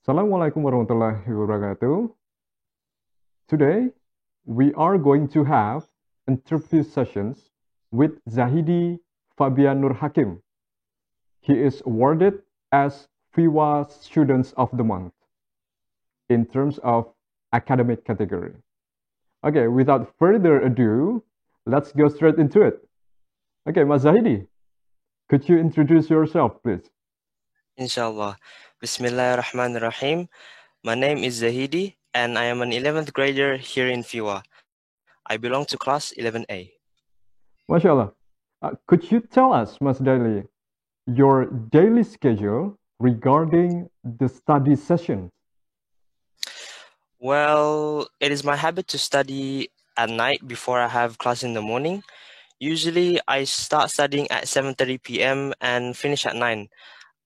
Assalamualaikum warahmatullahi wabarakatuh. Today, we are going to have interview sessions with Zahidi Fabian Nur Hakim. He is awarded as FIWA Students of the Month in terms of academic category. Okay, without further ado, let's go straight into it. Okay, Mas Zahidi, could you introduce yourself, please? Inshallah. Bismillahirrahmanirrahim. My name is Zahidi and I am an 11th grader here in FIWA. I belong to class 11A. MashaAllah. Could you tell us, Mas Daily, your daily schedule regarding the study sessions? Well, it is my habit to study at night before I have class in the morning. Usually I start studying at 7:30 p.m. and finish at 9.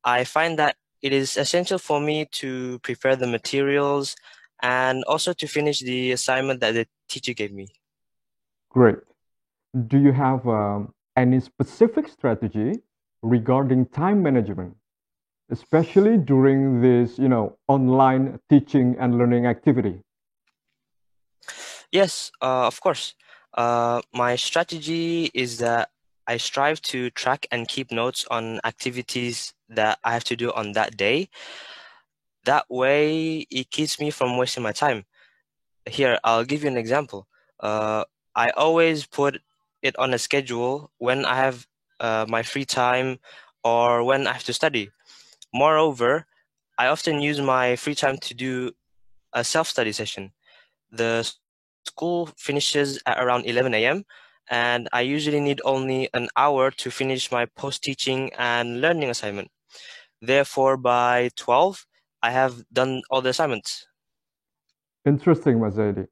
I find that it is essential for me to prepare the materials and also to finish the assignment that the teacher gave me. Great. Do you have any specific strategy regarding time management, especially during this, online teaching and learning activity? Yes, of course. My strategy is that I strive to track and keep notes on activities that I have to do on that day. That way, it keeps me from wasting my time. Here, I'll give you an example. I always put it on a schedule when I have my free time or when I have to study. Moreover, I often use my free time to do a self-study session. The school finishes at around 11 a.m. and I usually need only an hour to finish my post-teaching and learning assignment. Therefore, by 12, I have done all the assignments. Interesting, Mazaidi.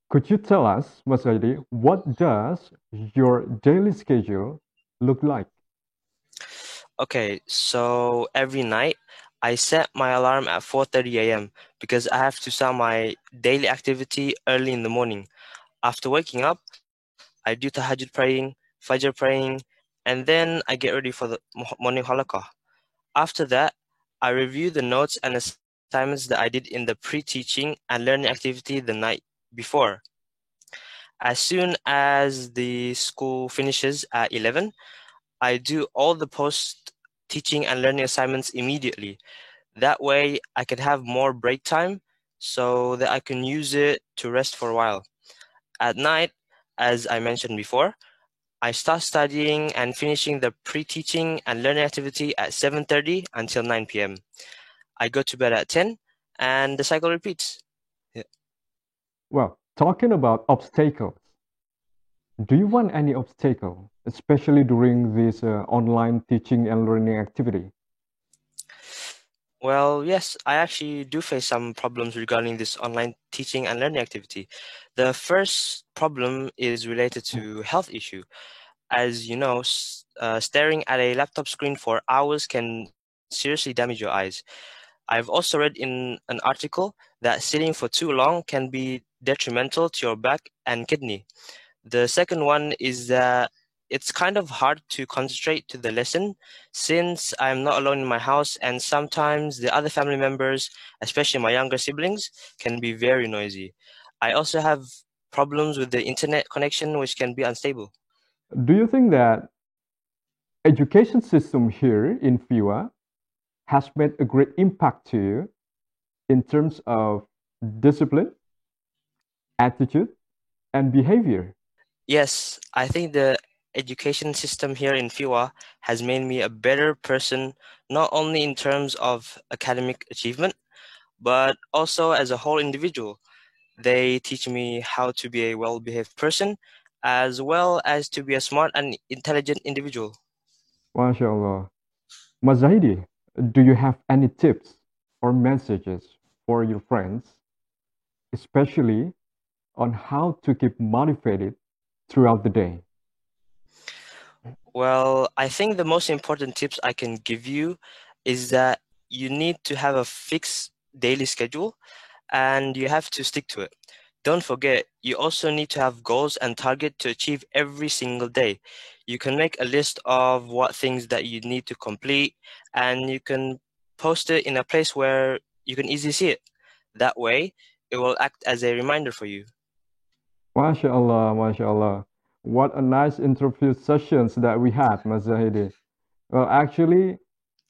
Could you tell us, Mazaidi, what does your daily schedule look like? Okay, so every night I set my alarm at 4:30 a.m. because I have to start my daily activity early in the morning. After waking up, I do tahajjud praying, fajr praying, and then I get ready for the morning halaqah. After that, I review the notes and assignments that I did in the pre-teaching and learning activity the night before. As soon as the school finishes at 11, I do all the post-teaching and learning assignments immediately. That way, I can have more break time so that I can use it to rest for a while. At night, as I mentioned before, I start studying and finishing the pre-teaching and learning activity at 7:30 until 9 p.m. I go to bed at 10 and the cycle repeats. Yeah. Well, talking about obstacles, do you want any obstacle, especially during this online teaching and learning activity? Well, yes, I actually do face some problems regarding this online teaching and learning activity. The first problem is related to health issue. As you know, staring at a laptop screen for hours can seriously damage your eyes. I've also read in an article that sitting for too long can be detrimental to your back and kidney. The second one is that it's kind of hard to concentrate to the lesson since I'm not alone in my house and sometimes the other family members, especially my younger siblings, can be very noisy. I also have problems with the internet connection which can be unstable. Do you think that education system here in FIWA has made a great impact to you in terms of discipline, attitude, and behavior? Yes, I think the education system here in FIWA has made me a better person, not only in terms of academic achievement, but also as a whole individual. They teach me how to be a well behaved person, as well as to be a smart and intelligent individual. MashaAllah. Mazahidi, do you have any tips or messages for your friends, especially on how to keep motivated throughout the day? Well, I think the most important tips I can give you is that you need to have a fixed daily schedule and you have to stick to it. Don't forget, you also need to have goals and target to achieve every single day. You can make a list of what things that you need to complete and you can post it in a place where you can easily see it. That way, it will act as a reminder for you. MashaAllah, MashaAllah. What a nice interview sessions that we had, Mas Zahidi. Well, actually,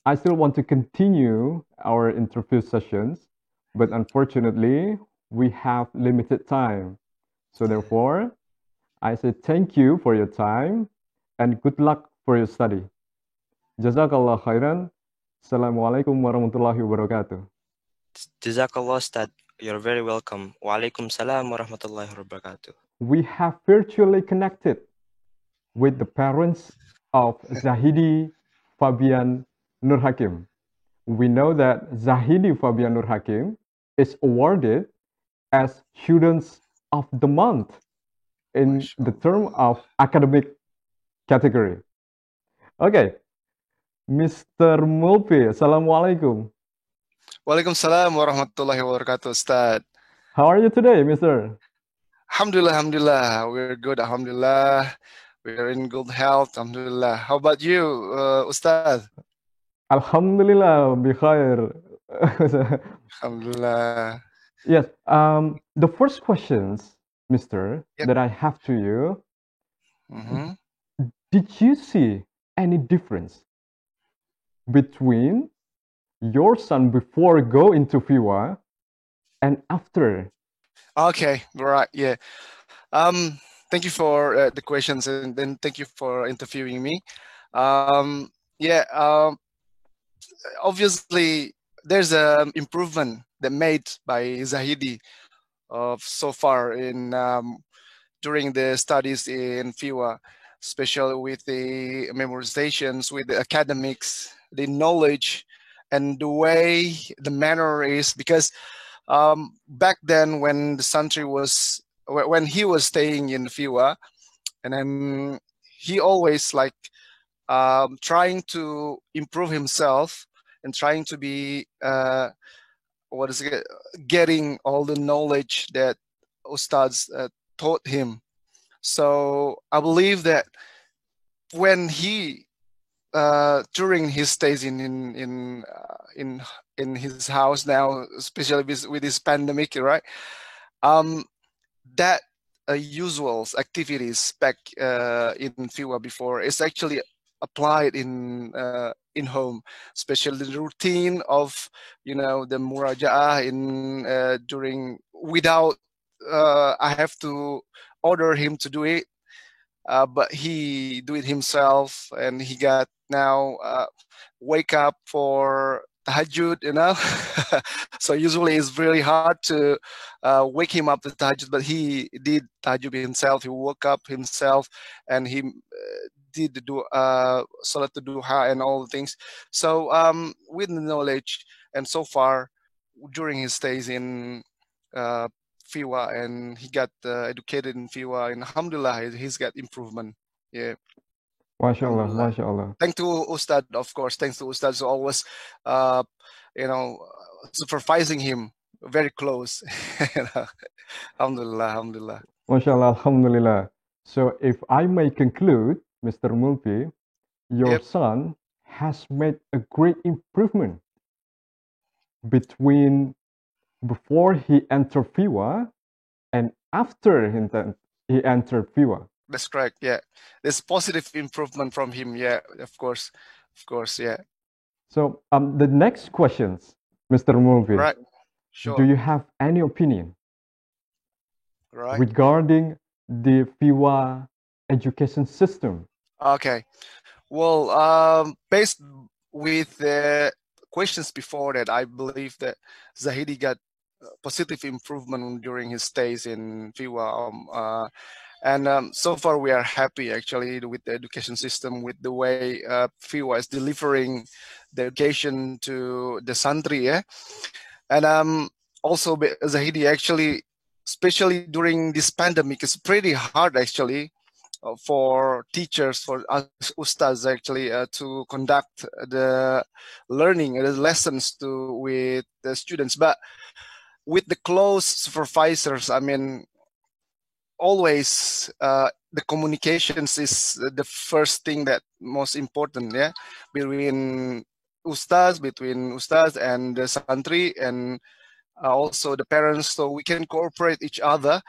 I still want to continue our interview sessions, but unfortunately, we have limited time. So therefore, I say thank you for your time and good luck for your study. Jazakallah khairan. Assalamualaikum warahmatullahi wabarakatuh. Jazakallah, Ustad. You're very welcome. Wa alaikum salam wa rahmatullahi wa barakatuh. We have virtually connected with the parents of Zahidi Fabian Nur Hakim. We know that Zahidi Fabian Nur Hakim is awarded as Students of the Month in the term of academic category. Okay, Mr. Mulpi, Assalamualaikum. Waalaikumsalam warahmatullahi wabarakatuh, Ustad. How are you today, Mr.? Alhamdulillah, alhamdulillah. We're good, alhamdulillah. We're in good health, alhamdulillah. How about you, Ustad? Alhamdulillah, bikhair. Alhamdulillah. Yes, the first questions, Mr., that I have to you, did you see any difference between your son before go into FIWA and after? Okay, right, yeah. Thank you for the questions, and then thank you for interviewing me. Obviously, there's an improvement that made by Zahidi so far in during the studies in FIWA, especially with the memorizations, with the academics, the knowledge, and the way the manner is, because back then when the Santri was, when he was staying in FIWA, and then he always like trying to improve himself and trying to be getting all the knowledge that Ustads taught him. So I believe that when he during his stays in his house now, especially with this pandemic, right? That usual activities back in FIWA before is actually applied in home, especially the routine of the muraja'ah in during without I have to order him to do it, but he do it himself, and he got now wake up for tahajjud, so usually it's really hard to wake him up to tahajjud, but he did tahajjud himself. He woke up himself, and he did do salat duha and all the things. So with the knowledge, and so far during his stays in FIWA, and he got educated in FIWA, and alhamdulillah, he's got improvement. Yeah. MashaAllah, MashaAllah. Thanks to Ustad, of course. Thanks to Ustad, so always, supervising him very close. Alhamdulillah, alhamdulillah. MashaAllah, alhamdulillah. So if I may conclude, Mr. Mulpi, your son has made a great improvement between before he entered FIWA and after he entered FIWA. That's correct. Yeah, there's positive improvement from him. Yeah, of course, yeah. So the next questions, Mr. Mulpi. Right. Sure. Do you have any opinion regarding the FIWA education system? Okay. Well, based with the questions before that, I believe that Zahidi got positive improvement during his stays in FIWA. And so far we are happy actually with the education system, with the way FIWA is delivering the education to the Santri. Yeah? And also Zahidi actually, especially during this pandemic, it's pretty hard actually for teachers, for us ustads actually to conduct the learning, the lessons with the students. But with the close supervisors, I mean, always the communications is the first thing that most important, yeah, between between ustaz and the santri, and also the parents, so we can cooperate each other.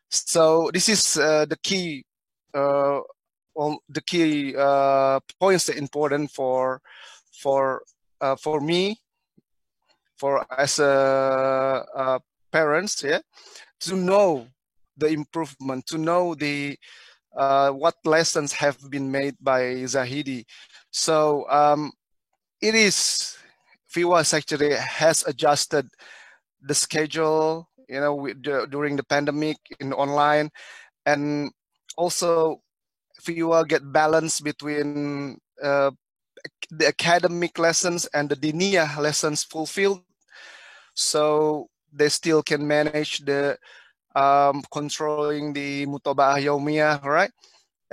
So this is the key points that important for me, for as a parents, yeah, to know the improvement, to know the what lessons have been made by Zahidi. So it is, FIWAS actually has adjusted the schedule, during the pandemic in online, and also FIWA get balance between the academic lessons and the diniyah lessons fulfilled. So they still can manage the controlling the mutaba'ah yaumiyah, right?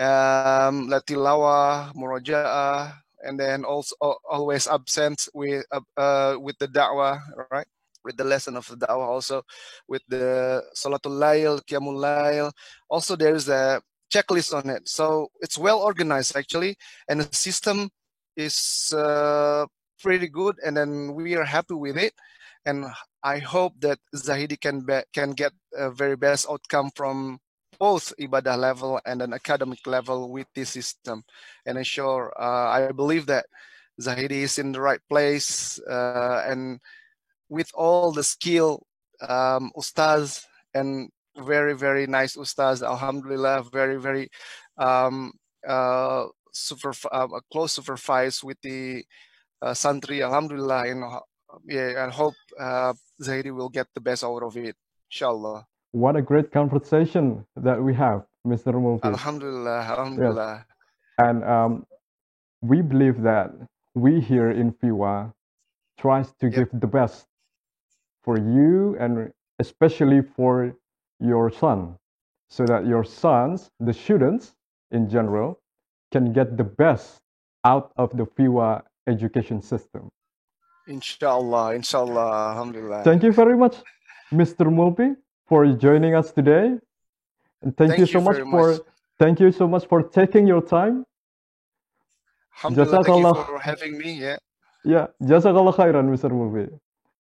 Latilawah, muraja'ah, and then also always absent with the da'wah, right? With the lesson of the da'wah, also with the salatul layl, qiyamul layl. Also, there is a checklist on it. So it's well organized actually, and the system is pretty good, and then we are happy with it. And I hope that Zahidi can get a very best outcome from both ibadah level and an academic level with this system. And I believe that Zahidi is in the right place, and with all the skill, ustaz, and very, very nice ustaz, alhamdulillah, very, very close supervise with the santri, alhamdulillah, and I hope Zahidi will get the best out of it, inshallah. What a great conversation that we have, Mr. Mulki. Alhamdulillah, alhamdulillah. Yes. And we believe that we here in FIWA tries to give the best for you, and especially for your son, so that your sons, the students in general, can get the best out of the FIWA education system. Inshallah, inshallah, alhamdulillah. Thank you very much, Mr. Mulpi, for joining us today. And thank you so much for taking your time. Alhamdulillah, thank you for having me. Yeah, jazakallah khairan, Mr. Mulpi.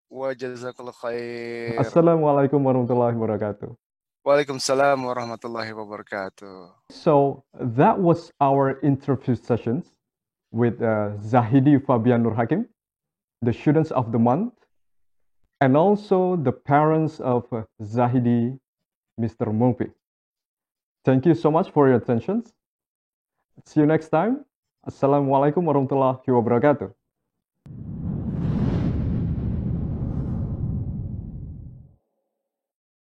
Wa jazakallah khair. Assalamualaikum warahmatullahi wabarakatuh. Waalaikumsalam warahmatullahi wabarakatuh. So that was our interview sessions with Zahidi Fabian Nur Hakim, the students of the month, and also the parents of Zahidi, Mr. Mulpi. Thank you so much for your attention. See you next time. Assalamualaikum warahmatullahi wabarakatuh.